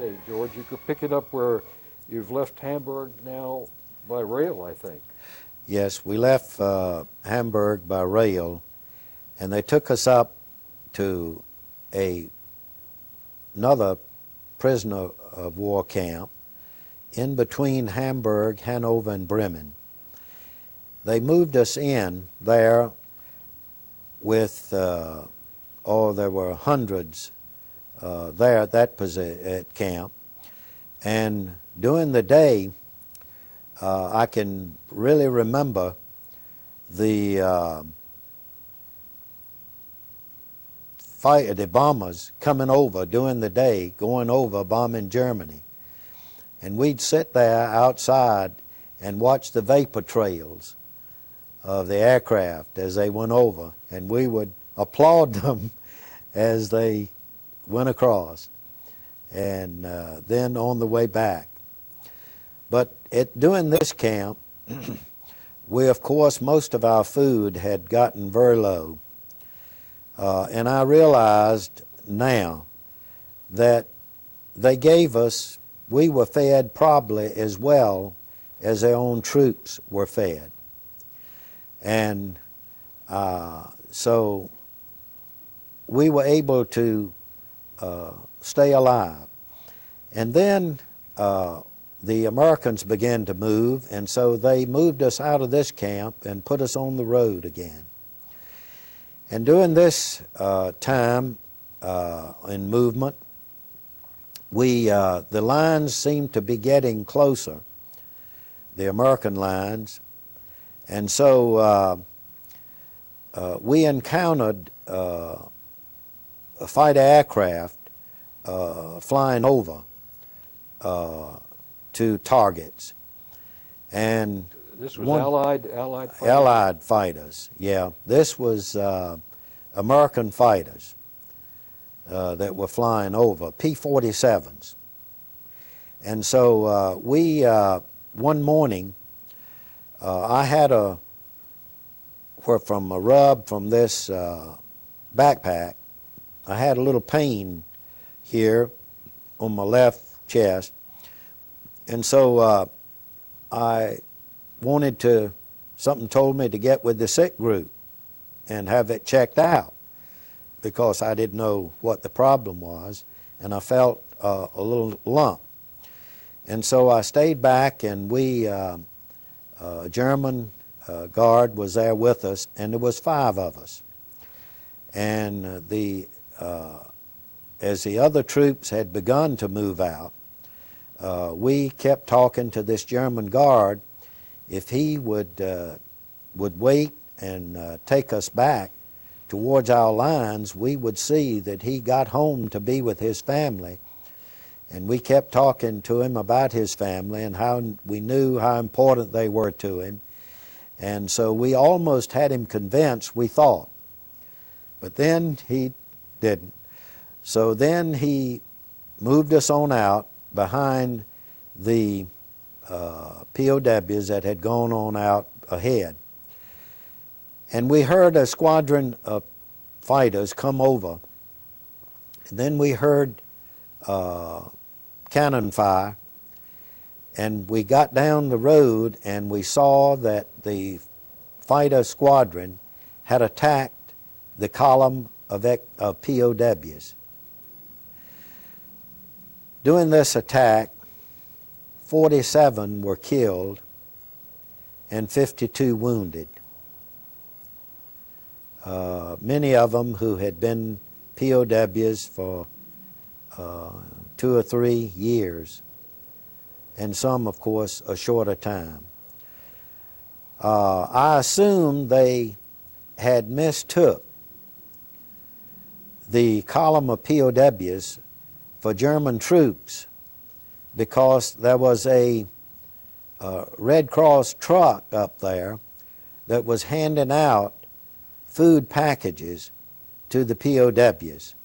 Okay, George, you could pick it up where you've left Hamburg now by rail, I think. Yes, we left Hamburg by rail, and they took us up to another prisoner of war camp in between Hamburg, Hanover, and Bremen. They moved us in there with, there were hundreds there at that at camp. And during the day, I can really remember the the bombers coming over during the day, going over bombing Germany. And we'd sit there outside and watch the vapor trails of the aircraft as they went over, and we would applaud them as they went across, and then on the way back. But during this camp, we, of course, most of our food had gotten very low. And I realized now that they gave us, we were fed probably as well as their own troops were fed. And so we were able to stay alive. And then the Americans began to move, and so they moved us out of this camp and put us on the road again. And during this time in movement, the lines seemed to be getting closer, the American lines, and so we encountered fighter aircraft flying over to targets. And this was Allied fighters? Allied fighters, yeah. This was American fighters that were flying over, P-47s. And so one morning, I had from a rub from this backpack, I had a little pain here on my left chest. And so I wanted something told me to get with the sick group and have it checked out, because I didn't know what the problem was, and I felt a little lump. And so I stayed back, and a German guard was there with us, and there was 5 of us. And as the other troops had begun to move out, we kept talking to this German guard if he would wait and take us back towards our lines. We would see that he got home to be with his family. And we kept talking to him about his family and how we knew how important they were to him. And so we almost had him convinced, we thought. But then he didn't. So then he moved us on out behind the POWs that had gone on out ahead. And we heard a squadron of fighters come over. And then we heard cannon fire. And we got down the road, and we saw that the fighter squadron had attacked the column of POWs. During this attack, 47 were killed and 52 wounded. Many of them who had been POWs for 2 or 3 years, and some, of course, a shorter time. I assume they had mistook the column of POWs for German troops, because there was a Red Cross truck up there that was handing out food packages to the POWs.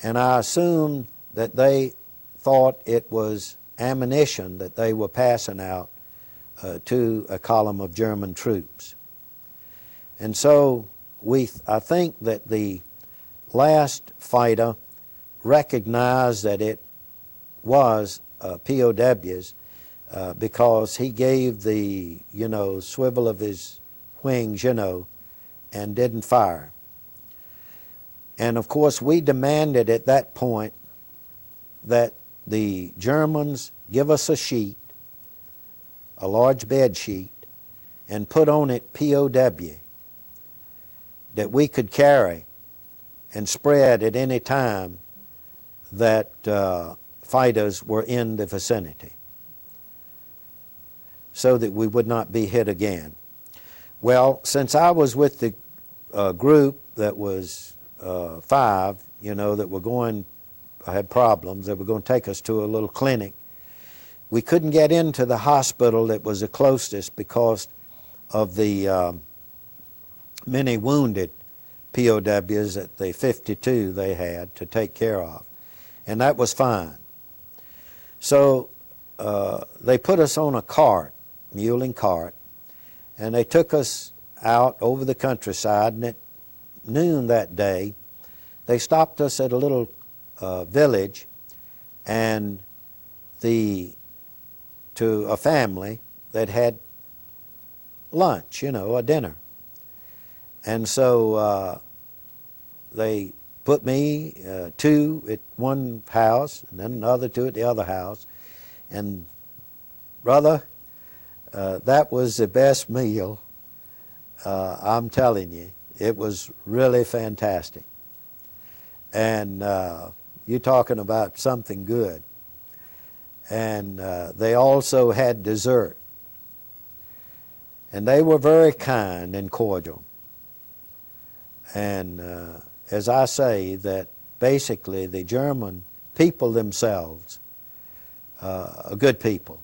And I assume that they thought it was ammunition that they were passing out to a column of German troops. And so I think that the last fighter recognized that it was POWs because he gave the, swivel of his wings, and didn't fire. And of course, we demanded at that point that the Germans give us a sheet, a large bed sheet, and put on it POW that we could carry and spread at any time that fighters were in the vicinity, so that we would not be hit again. Well, since I was with the group that was 5, that were had problems, that were going to take us to a little clinic, we couldn't get into the hospital that was the closest because of the many wounded POWs at the 52 they had to take care of. And that was fine. So they put us on a cart, muling cart, and they took us out over the countryside, and at noon that day, they stopped us at a little village, and to a family that had lunch, a dinner. And so they put me 2 at one house, and then another 2 at the other house. And brother, that was the best meal. I'm telling you, it was really fantastic. And you're talking about something good. And they also had dessert. And they were very kind and cordial. And as I say, that basically the German people themselves are good people.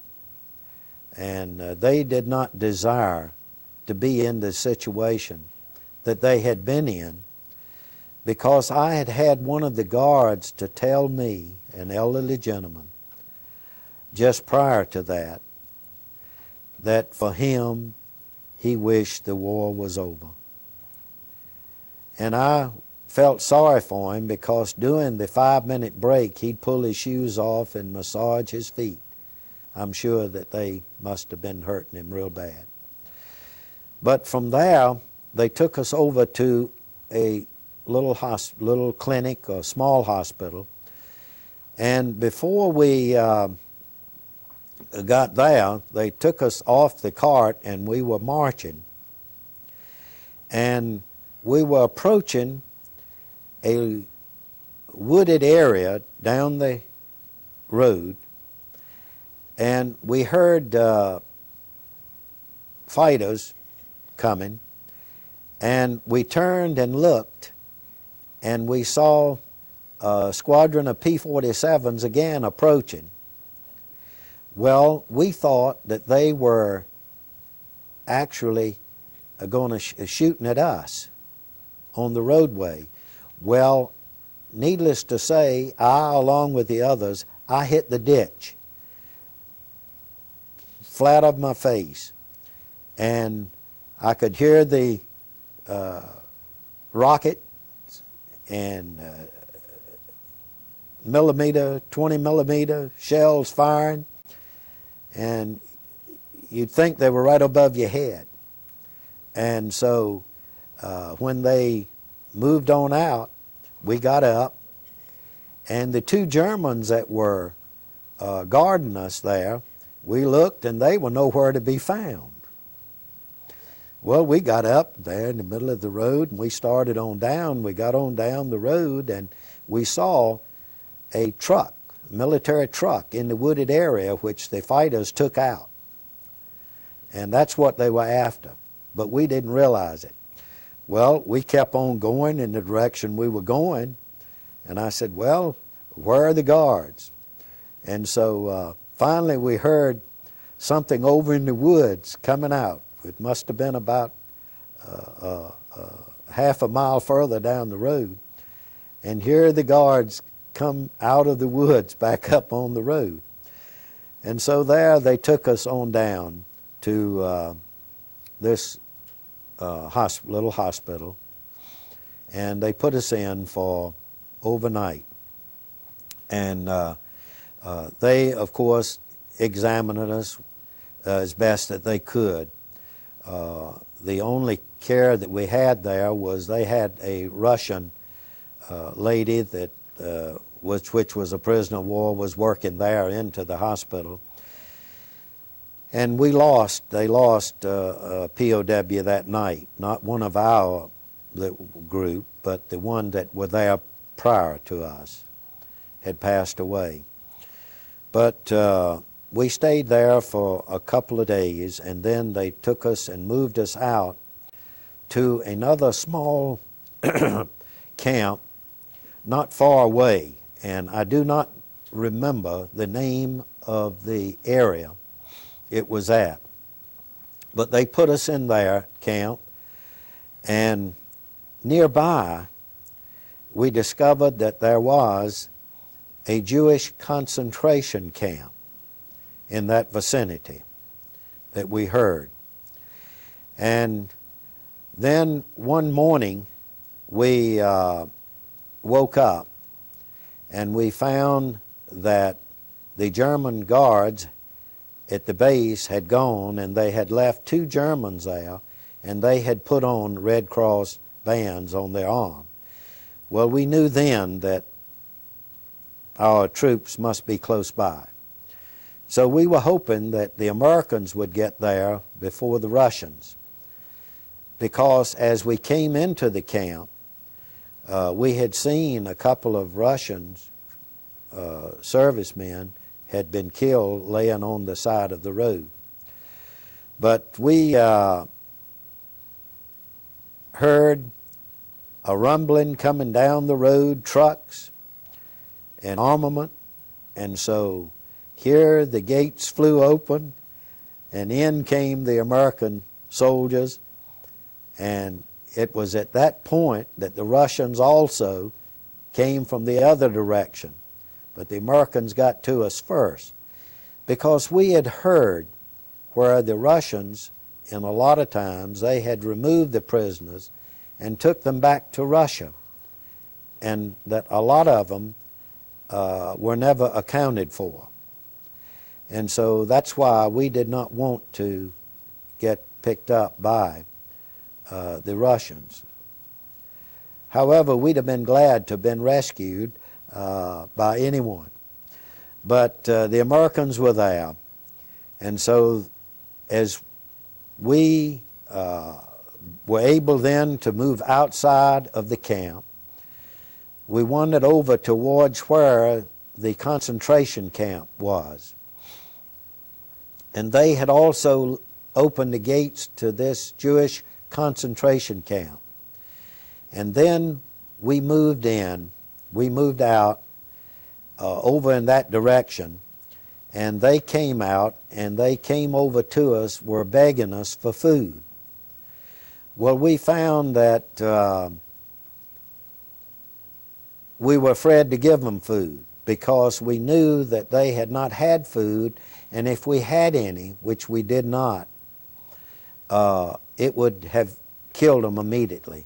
And they did not desire to be in the situation that they had been in, because I had had one of the guards to tell me, an elderly gentleman, just prior to that for him, he wished the war was over. And I felt sorry for him, because during the 5-minute break, he'd pull his shoes off and massage his feet. I'm sure that they must have been hurting him real bad. But from there, they took us over to a little clinic, or small hospital. And before we got there, they took us off the cart, and we were marching. And we were approaching a wooded area down the road, and we heard fighters coming, and we turned and looked, and we saw a squadron of P-47s again approaching. Well, we thought that they were actually going to shooting at us on the roadway. Well, needless to say, I, along with the others, I hit the ditch, flat of my face, and I could hear the rocket and 20 millimeter shells firing, and you'd think they were right above your head. And so when they moved on out, we got up, and the 2 Germans that were guarding us there, we looked, and they were nowhere to be found. Well, we got up there in the middle of the road, and we started on down. We got on down the road, and we saw a truck, a military truck, in the wooded area, which the fighters took out. And that's what they were after, but we didn't realize it. Well, we kept on going in the direction we were going, and I said, well, where are the guards? And so finally we heard something over in the woods coming out. It must have been about half a mile further down the road. And here the guards come out of the woods back up on the road. And so there they took us on down to this little hospital, and they put us in for overnight. And They, of course, examined us as best that they could. The only care that we had there was they had a Russian lady that which was a prisoner of war, was working there into the hospital. And they lost a POW that night, not one of our group, but the one that were there prior to us had passed away. But we stayed there for a couple of days, and then they took us and moved us out to another small camp not far away. And I do not remember the name of the area it was at. But they put us in their camp, and nearby we discovered that there was a Jewish concentration camp in that vicinity that we heard. And then one morning we woke up and we found that the German guards at the base had gone, and they had left 2 Germans there, and they had put on Red Cross bands on their arm. Well, we knew then that our troops must be close by. So we were hoping that the Americans would get there before the Russians, because as we came into the camp, we had seen a couple of Russians, servicemen, had been killed laying on the side of the road. But we heard a rumbling coming down the road, trucks and armament, and so here the gates flew open, and in came the American soldiers, and it was at that point that the Russians also came from the other direction. But the Americans got to us first, because we had heard where the Russians, in a lot of times, they had removed the prisoners and took them back to Russia, and that a lot of them were never accounted for. And so that's why we did not want to get picked up by the Russians. However, we'd have been glad to have been rescued by anyone. But the Americans were there. And so as we were able then to move outside of the camp, we wandered over towards where the concentration camp was. And they had also opened the gates to this Jewish concentration camp. And then we moved out over in that direction, and they came out and they came over to us, were begging us for food. Well, we found that we were afraid to give them food, because we knew that they had not had food, and if we had any, which we did not, it would have killed them immediately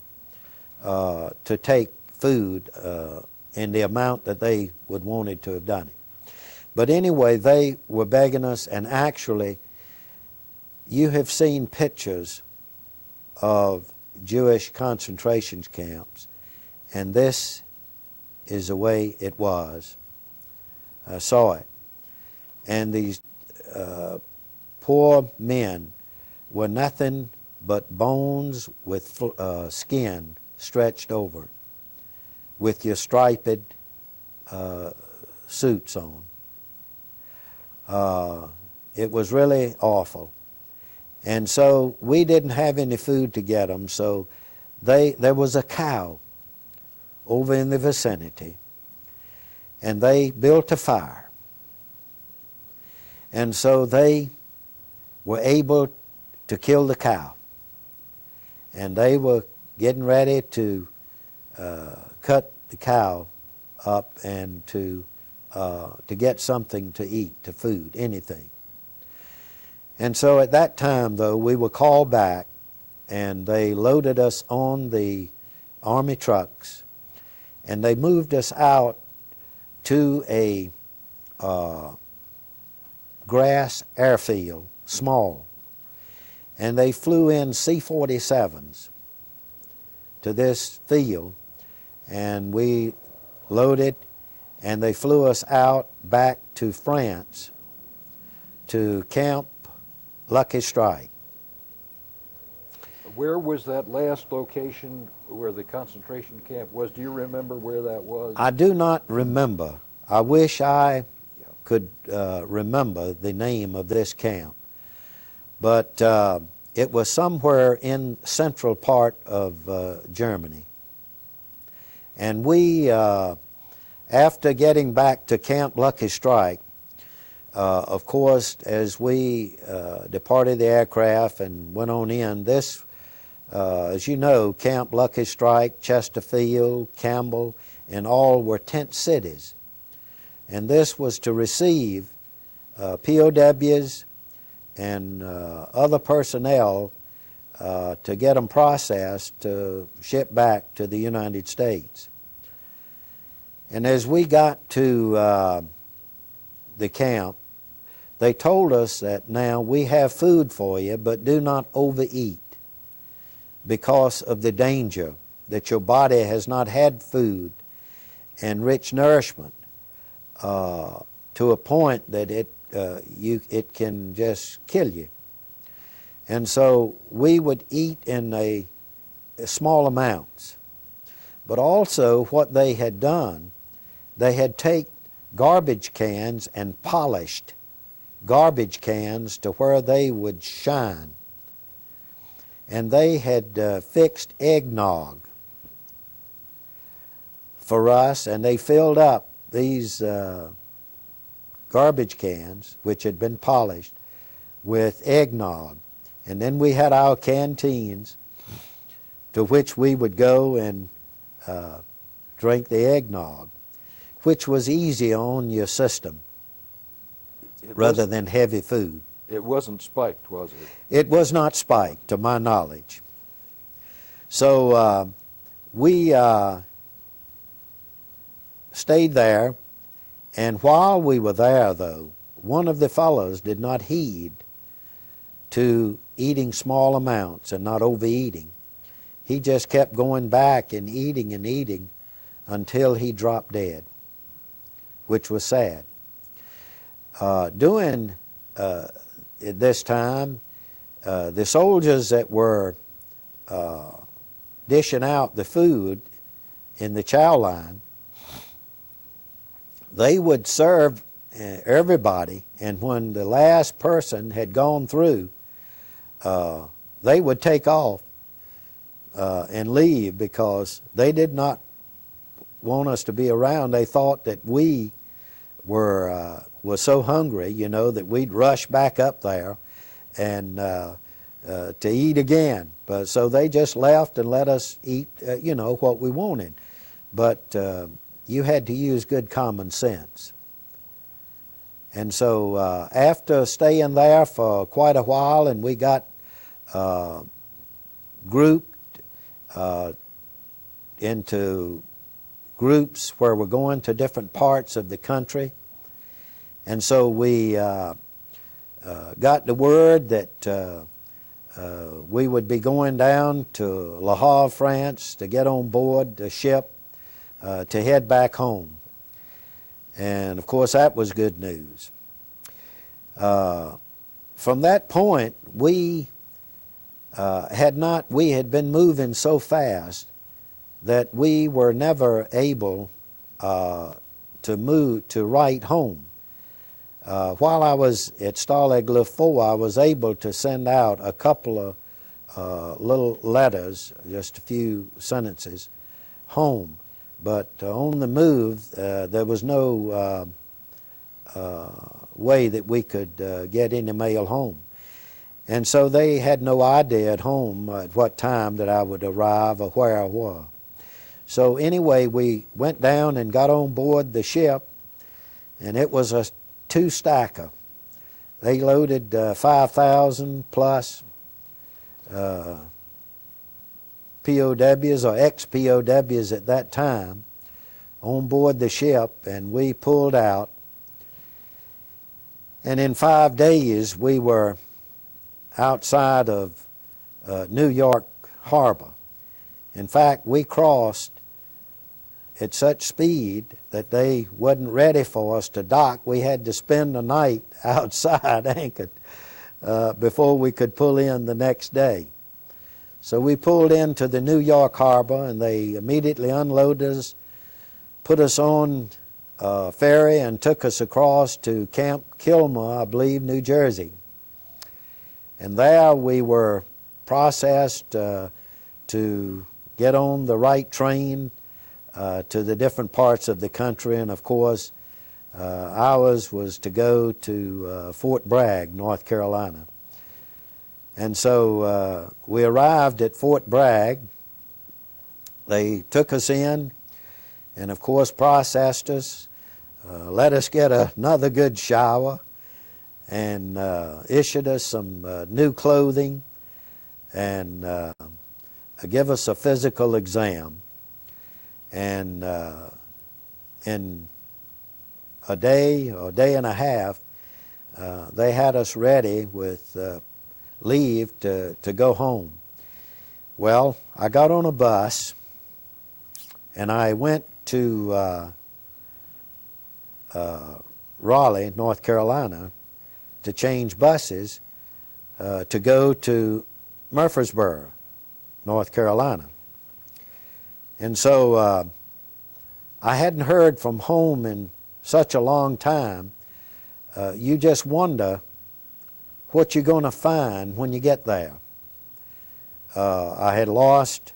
to take food in the amount that they would wanted to have done it. But anyway, they were begging us, and actually, you have seen pictures of Jewish concentration camps, and this is the way it was. I saw it. And these poor men were nothing but bones with skin stretched over, with your striped suits on. It was really awful. And so we didn't have any food to get them, so there was a cow over in the vicinity, and they built a fire. And so they were able to kill the cow. And they were getting ready to cut the cow up and to get something to eat, to food, anything. And so at that time, though, we were called back, and they loaded us on the Army trucks, and they moved us out to a grass airfield, small, and they flew in C-47s to this field, and we loaded, and they flew us out back to France to Camp Lucky Strike. Where was that last location where the concentration camp was? Do you remember where that was? I do not remember. I wish I could remember the name of this camp, but it was somewhere in central part of Germany. And we, after getting back to Camp Lucky Strike, of course, as we departed the aircraft and went on in, this, as you know, Camp Lucky Strike, Chesterfield, Campbell, and all were tent cities. And this was to receive POWs and other personnel to get them processed to ship back to the United States. And as we got to the camp, they told us that now we have food for you, but do not overeat because of the danger that your body has not had food and rich nourishment to a point that it can just kill you. And so we would eat in a small amounts. But also what they had done, they had taken garbage cans and polished garbage cans to where they would shine. And they had fixed eggnog for us, and they filled up these garbage cans, which had been polished, with eggnog. And then we had our canteens to which we would go and drink the eggnog, which was easy on your system rather than heavy food. It wasn't spiked, was it? It was not spiked, to my knowledge. So we stayed there, and while we were there, though, one of the fellows did not heed to eating small amounts and not overeating. He just kept going back and eating until he dropped dead, which was sad. During this time, the soldiers that were dishing out the food in the chow line, they would serve everybody, and when the last person had gone through, they would take off and leave because they did not want us to be around. They thought that we were so hungry, you know, that we'd rush back up there and to eat again. But so they just left and let us eat, you know, what we wanted. But you had to use good common sense. And so after staying there for quite a while, and we got grouped into groups where we're going to different parts of the country. And so we got the word that we would be going down to Le Havre, France, to get on board the ship to head back home. And of course that was good news. From that point, we had been moving so fast that we were never able to write home. While I was at Stalag Luft 4, I was able to send out a couple of little letters, just a few sentences, home. But on the move, there was no way that we could get any mail home. And so they had no idea at home at what time that I would arrive or where I was. So anyway, we went down and got on board the ship, and it was a two-stacker. They loaded 5,000 plus POWs or ex-POWs at that time on board the ship, and we pulled out. And in 5 days, we were outside of New York Harbor. In fact, we crossed at such speed that they wasn't ready for us to dock. We had to spend the night outside anchored before we could pull in the next day. So we pulled into the New York Harbor, and they immediately unloaded us, put us on a ferry, and took us across to Camp Kilmer, I believe, New Jersey. And there we were processed to get on the right train to the different parts of the country. And of course, ours was to go to Fort Bragg, North Carolina. And so we arrived at Fort Bragg. They took us in and, of course, processed us, let us get another good shower, and issued us some new clothing, and give us a physical exam. And in a day or day and a half, they had us ready with leave to go home. Well, I got on a bus, and I went to Raleigh, North Carolina, to change buses to go to Murfreesboro, North Carolina. And so I hadn't heard from home in such a long time. You just wonder what you're going to find when you get there. I had lost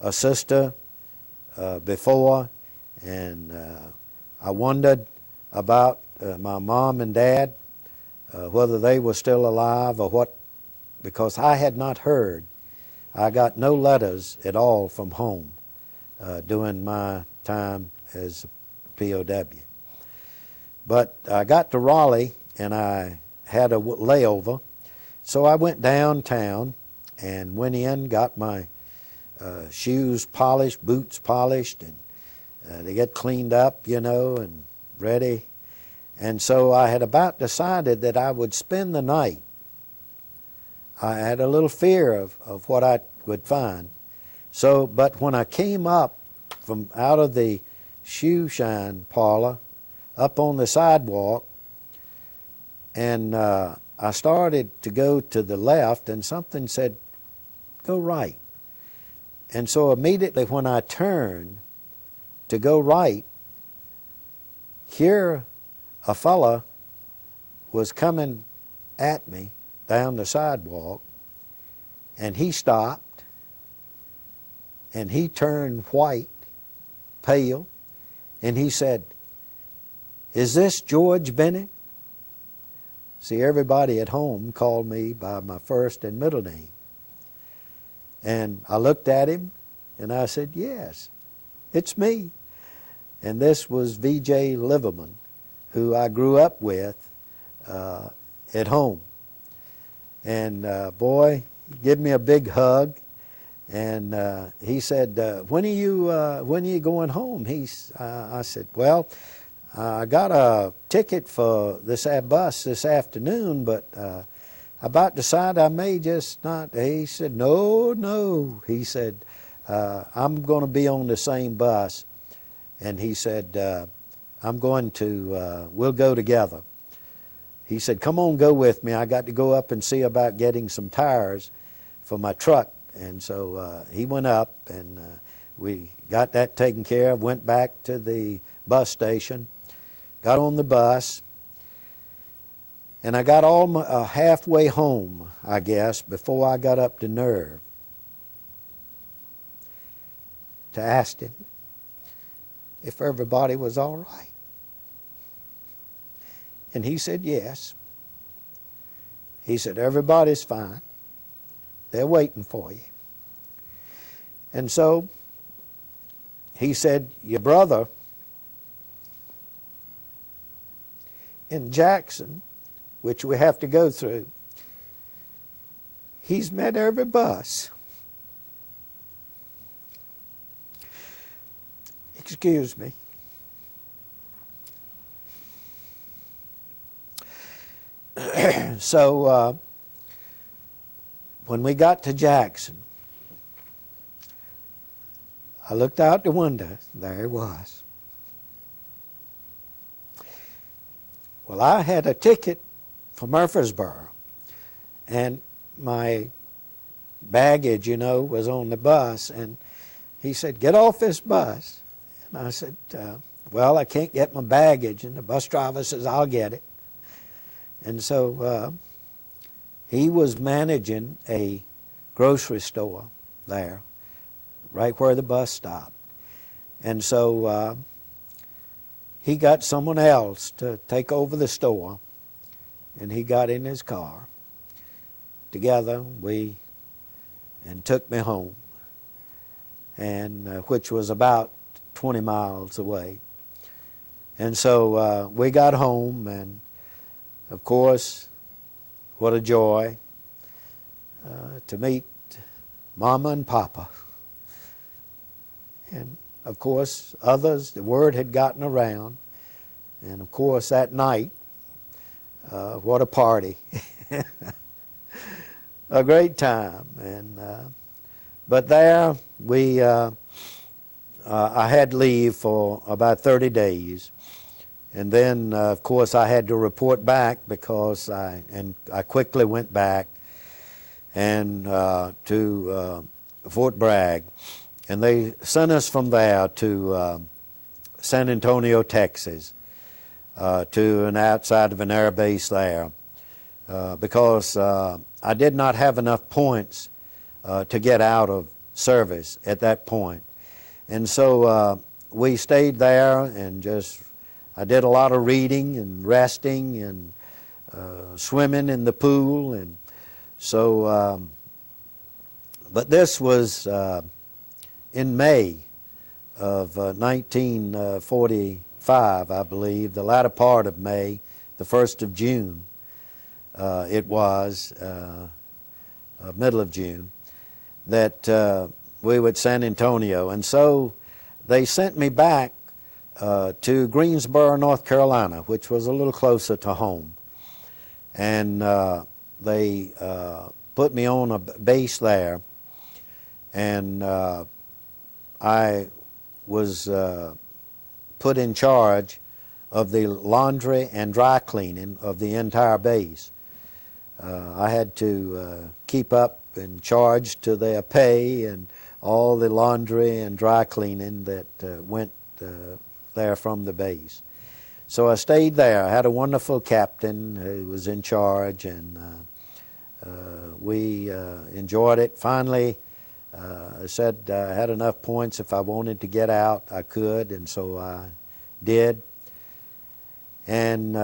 a sister before, and I wondered about my mom and dad, whether they were still alive or what, because I had not heard. I got no letters at all from home during my time as a POW. But I got to Raleigh, and I had a layover, so I went downtown and went in, got my shoes polished, boots polished, and they get cleaned up, you know, and ready. And so I had about decided that I would spend the night. I had a little fear of what I would find. So, but when I came up from out of the shoe shine parlor, up on the sidewalk, and I started to go to the left, and something said, go right. And so immediately when I turned to go right, here a fella was coming at me down the sidewalk, and he stopped, and he turned white, pale, and he said, "Is this George Bennett?" See, everybody at home called me by my first and middle name. And I looked at him, and I said, "Yes, it's me." And this was V.J. Liverman, who I grew up with at home. And boy, he gave me a big hug, and he said, when are you going home?" I said, "Well, I got a ticket for this bus this afternoon, but I about decided I may just not." He said, No. He said, "I'm going to be on the same bus." And he said, we'll go together. He said, "Come on, go with me. I got to go up and see about getting some tires for my truck." And so he went up, and we got that taken care of, went back to the bus station, got on the bus, and I got halfway home, I guess, before I got up the nerve to ask him if everybody was all right. And he said yes. He said, "Everybody's fine. They're waiting for you." And so he said, "Your brother in Jackson, which we have to go through, he's met every bus." Excuse me. So when we got to Jackson, I looked out the window. There he was. Well, I had a ticket for Murfreesboro, and my baggage, was on the bus, and he said, "Get off this bus." And I said, "Well, I can't get my baggage." And the bus driver says, "I'll get it." And so he was managing a grocery store there, right where the bus stopped. And so he got someone else to take over the store, and he got in his car. Together, and took me home, and which was about 20 miles away. And so we got home, and of course, what a joy to meet Mama and Papa. And of course, others, the word had gotten around. And of course, that night, what a party. A great time. And but there, I had leave for about 30 days. And then, of course, I had to report back because I quickly went back and to Fort Bragg. And they sent us from there to San Antonio, Texas, to an outside of an air base there, because I did not have enough points to get out of service at that point. And so we stayed there, and I did a lot of reading and resting and swimming in the pool. And so, but this was in May of 1945, I believe, the latter part of May, the 1st of June, it was, middle of June, that we were at San Antonio. And so they sent me back to Greensboro, North Carolina, which was a little closer to home. And they put me on a base there, and I was put in charge of the laundry and dry cleaning of the entire base. I had to keep up and charge to their pay and all the laundry and dry cleaning that went there from the base. So I stayed there. I had a wonderful captain who was in charge, and we enjoyed it. Finally, I said I had enough points. If I wanted to get out, I could, and so I did. And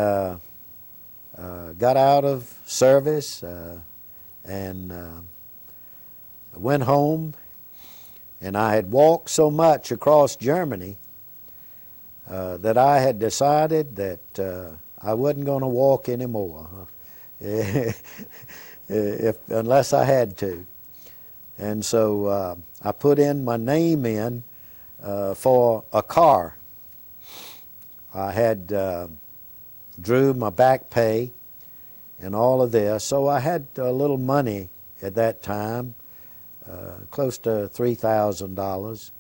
got out of service and went home. And I had walked so much across Germany that I had decided that I wasn't going to walk anymore, unless I had to. And so I put in my name in for a car. I had drew my back pay and all of this, so I had a little money at that time, close to $3,000,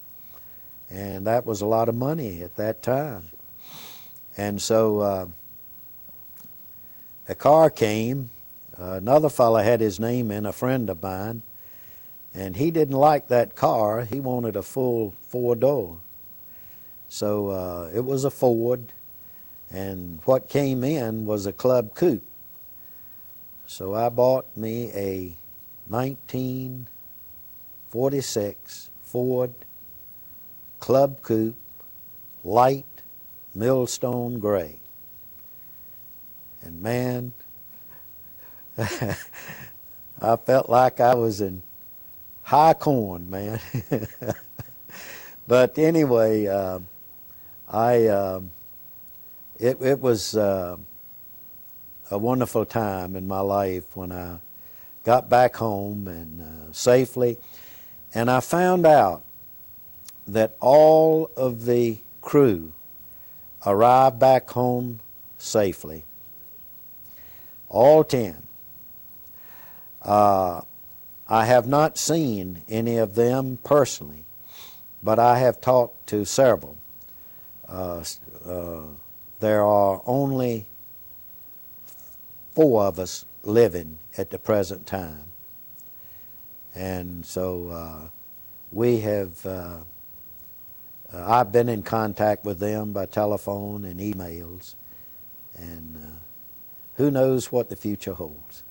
and that was a lot of money at that time. And so a car came. Another fellow had his name in, a friend of mine, and he didn't like that car. He wanted a full four-door. So it was a Ford, and what came in was a Club Coupe. So I bought me a 1946 Ford Club Coupe, light millstone gray. And man, I felt like I was in high corn, man. But anyway, it was a wonderful time in my life when I got back home and safely. And I found out that all of the crew arrived back home safely. all 10. I have not seen any of them personally, but I have talked to several. There are only 4 of us living at the present time. And so we have, I've been in contact with them by telephone and emails, and who knows what the future holds.